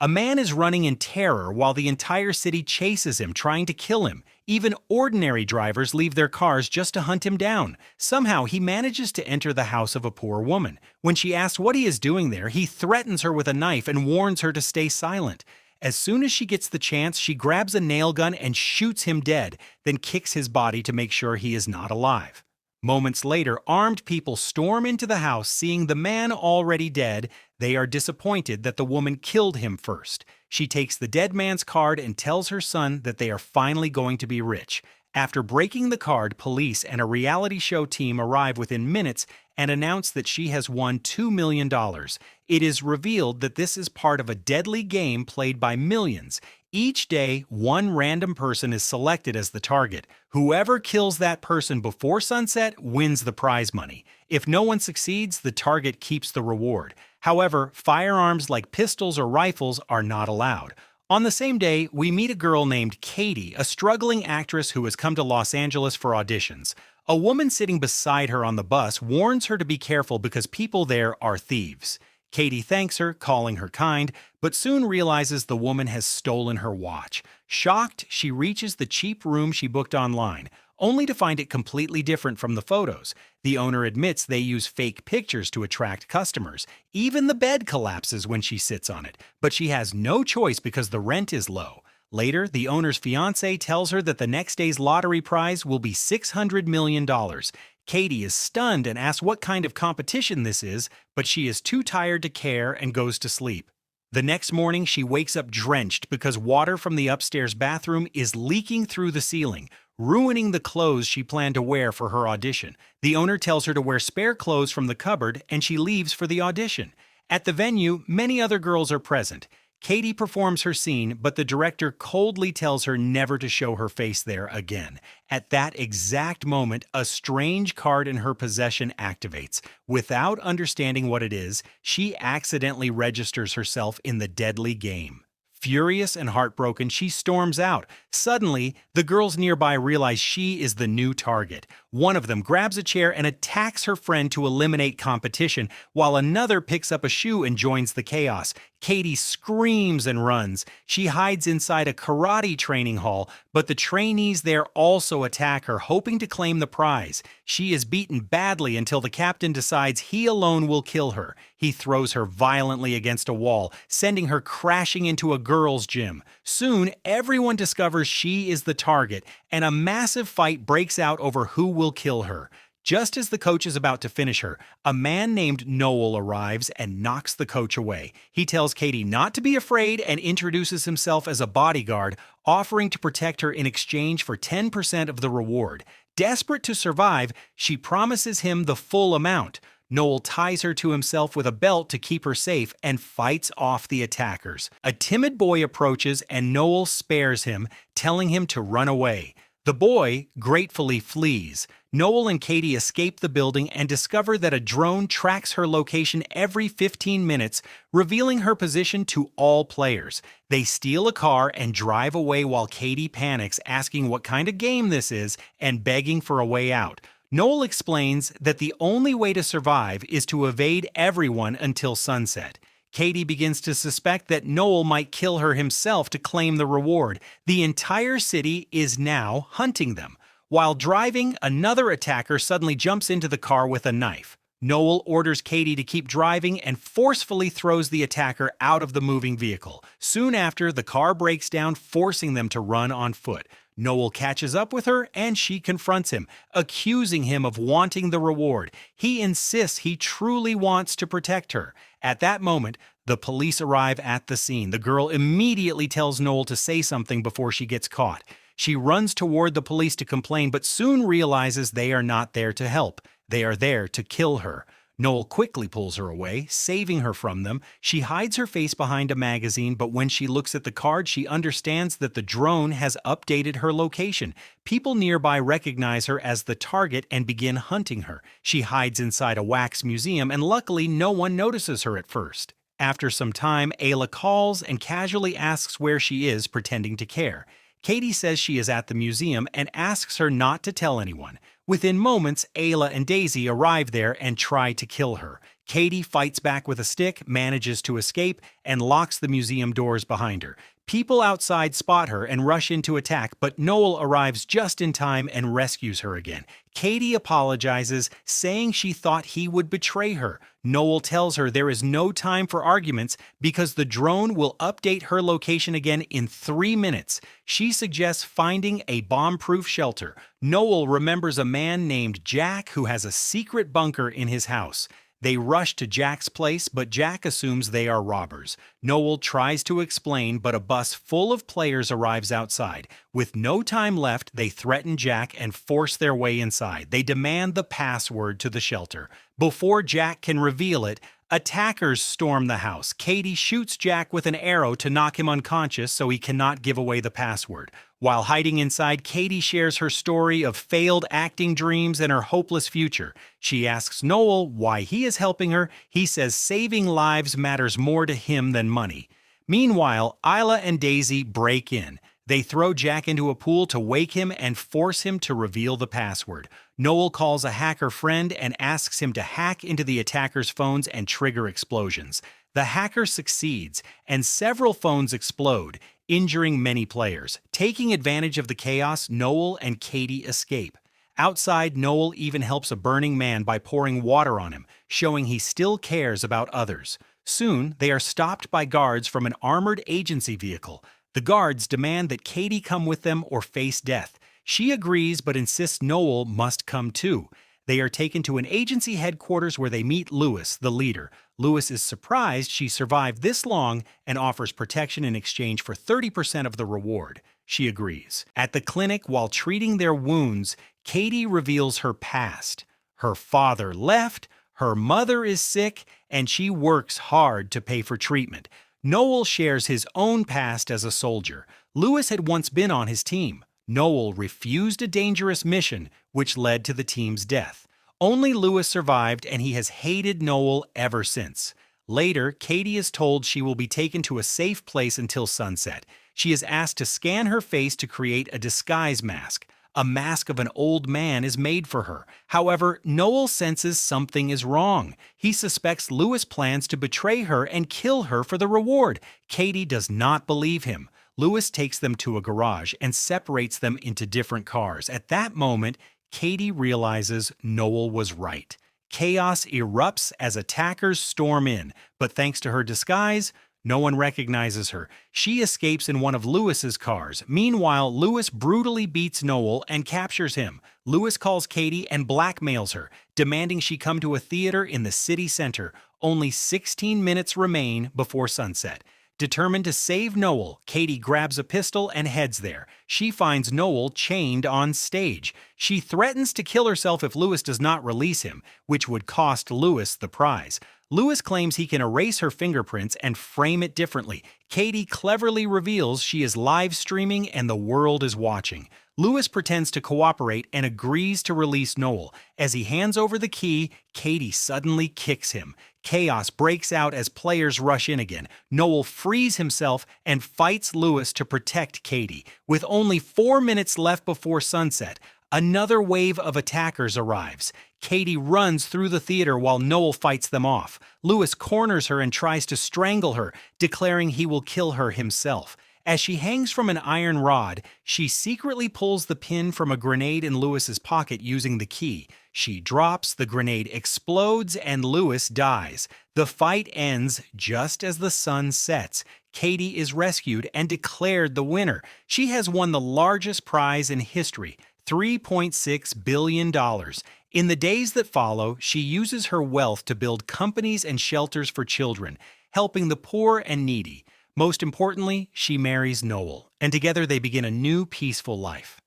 A man is running in terror while the entire city chases him, trying to kill him. Even ordinary drivers leave their cars just to hunt him down. Somehow, he manages to enter the house of a poor woman. When she asks what he is doing there, he threatens her with a knife and warns her to stay silent. As soon as she gets the chance, she grabs a nail gun and shoots him dead, then kicks his body to make sure he is not alive. Moments later, armed people storm into the house. Seeing the man already dead, they are disappointed that the woman killed him first. She takes the dead man's card and tells her son that they are finally going to be rich. After breaking the card, police and a reality show team arrive within minutes and announce that she has won $2 million. It is revealed that this is part of a deadly game played by millions. Each day, one random person is selected as the target. Whoever kills that person before sunset wins the prize money. If no one succeeds, the target keeps the reward. However, firearms like pistols or rifles are not allowed. On the same day, we meet a girl named Katie, a struggling actress who has come to Los Angeles for auditions. A woman sitting beside her on the bus warns her to be careful because people there are thieves. Katie thanks her, calling her kind, but soon realizes the woman has stolen her watch. Shocked, she reaches the cheap room she booked online, only to find it completely different from the photos. The owner admits they use fake pictures to attract customers. Even the bed collapses when she sits on it, but she has no choice because the rent is low. Later, the owner's fiancé tells her that the next day's lottery prize will be $600 million. Katie is stunned and asks what kind of competition this is, but she is too tired to care and goes to sleep. The next morning, she wakes up drenched because water from the upstairs bathroom is leaking through the ceiling, ruining the clothes she planned to wear for her audition. The owner tells her to wear spare clothes from the cupboard, and she leaves for the audition. At the venue, many other girls are present. Katie performs her scene, but the director coldly tells her never to show her face there again. At that exact moment, a strange card in her possession activates. Without understanding what it is, she accidentally registers herself in the deadly game. Furious and heartbroken, she storms out. Suddenly, the girls nearby realize she is the new target. One of them grabs a chair and attacks her friend to eliminate competition, while another picks up a shoe and joins the chaos. Katie screams and runs. She hides inside a karate training hall, but the trainees there also attack her, hoping to claim the prize. She is beaten badly until the captain decides he alone will kill her. He throws her violently against a wall, sending her crashing into a girls' gym. Soon, everyone discovers she is the target, and a massive fight breaks out over who will kill her. Just as the coach is about to finish her, a man named Noel arrives and knocks the coach away. He tells Katie not to be afraid and introduces himself as a bodyguard, offering to protect her in exchange for 10% of the reward. Desperate to survive, she promises him the full amount. Noel ties her to himself with a belt to keep her safe and fights off the attackers. A timid boy approaches and Noel spares him, telling him to run away. The boy gratefully flees. Noel and Katie escape the building and discover that a drone tracks her location every 15 minutes, revealing her position to all players. They steal a car and drive away while Katie panics, asking what kind of game this is and begging for a way out. Noel explains that the only way to survive is to evade everyone until sunset. Katie begins to suspect that Noel might kill her himself to claim the reward. The entire city is now hunting them. While driving, another attacker suddenly jumps into the car with a knife. Noel orders Katie to keep driving and forcefully throws the attacker out of the moving vehicle. Soon after, the car breaks down, forcing them to run on foot. Noel catches up with her and she confronts him, accusing him of wanting the reward. He insists he truly wants to protect her. At that moment, the police arrive at the scene. The girl immediately tells Noel to say something before she gets caught. She runs toward the police to complain, but soon realizes they are not there to help. They are there to kill her. Noel quickly pulls her away, saving her from them. She hides her face behind a magazine, but when she looks at the card, she understands that the drone has updated her location. People nearby recognize her as the target and begin hunting her. She hides inside a wax museum, and luckily no one notices her at first. After some time, Ayla calls and casually asks where she is, pretending to care. Katie says she is at the museum and asks her not to tell anyone. Within moments, Ayla and Daisy arrive there and try to kill her. Katie fights back with a stick, manages to escape, and locks the museum doors behind her. People outside spot her and rush in to attack, but Noel arrives just in time and rescues her again. Katie apologizes, saying she thought he would betray her. Noel tells her there is no time for arguments because the drone will update her location again in 3 minutes. She suggests finding a bomb-proof shelter. Noel remembers a man named Jack who has a secret bunker in his house. They rush to Jack's place, but Jack assumes they are robbers. Noel tries to explain, but a bus full of players arrives outside. With no time left, they threaten Jack and force their way inside. They demand the password to the shelter. Before Jack can reveal it, attackers storm the house. Katie shoots Jack with an arrow to knock him unconscious so he cannot give away the password. While hiding inside, Katie shares her story of failed acting dreams and her hopeless future. She asks Noel why he is helping her. He says saving lives matters more to him than money. Meanwhile, Isla and Daisy break in. They throw Jack into a pool to wake him and force him to reveal the password. Noel calls a hacker friend and asks him to hack into the attackers' phones and trigger explosions. The hacker succeeds, and several phones explode, injuring many players. Taking advantage of the chaos, Noel and Katie escape. Outside, Noel even helps a burning man by pouring water on him, showing he still cares about others. Soon, they are stopped by guards from an armored agency vehicle. The guards demand that Katie come with them or face death. She agrees but insists Noel must come too. They are taken to an agency headquarters where they meet Lewis, the leader. Lewis is surprised she survived this long and offers protection in exchange for 30% of the reward. She agrees. At the clinic, while treating their wounds, Katie reveals her past. Her father left, her mother is sick, and she works hard to pay for treatment. Noel shares his own past as a soldier. Lewis had once been on his team. Noel refused a dangerous mission, which led to the team's death. Only Lewis survived, and he has hated Noel ever since. Later, Katie is told she will be taken to a safe place until sunset. She is asked to scan her face to create a disguise mask. A mask of an old man is made for her. However, Noel senses something is wrong. He suspects Lewis plans to betray her and kill her for the reward. Katie does not believe him. Lewis takes them to a garage and separates them into different cars. At that moment, Katie realizes Noel was right. Chaos erupts as attackers storm in, but thanks to her disguise, no one recognizes her. She escapes in one of Lewis's cars. Meanwhile, Lewis brutally beats Noel and captures him. Lewis calls Katie and blackmails her, demanding she come to a theater in the city center. Only 16 minutes remain before sunset. Determined to save Noel, Katie grabs a pistol and heads there. She finds Noel chained on stage. She threatens to kill herself if Lewis does not release him, which would cost Lewis the prize. Lewis claims he can erase her fingerprints and frame it differently. Katie cleverly reveals she is live streaming and the world is watching. Lewis pretends to cooperate and agrees to release Noel. As he hands over the key, Katie suddenly kicks him. Chaos breaks out as players rush in again. Noel frees himself and fights Lewis to protect Katie. With only 4 minutes left before sunset, another wave of attackers arrives. Katie runs through the theater while Noel fights them off. Lewis corners her and tries to strangle her, declaring he will kill her himself. As she hangs from an iron rod, she secretly pulls the pin from a grenade in Lewis's pocket using the key. She drops, the grenade explodes, and Lewis dies. The fight ends just as the sun sets. Katie is rescued and declared the winner. She has won the largest prize in history, $3.6 billion. In the days that follow, she uses her wealth to build companies and shelters for children, helping the poor and needy. Most importantly, she marries Noel, and together they begin a new peaceful life.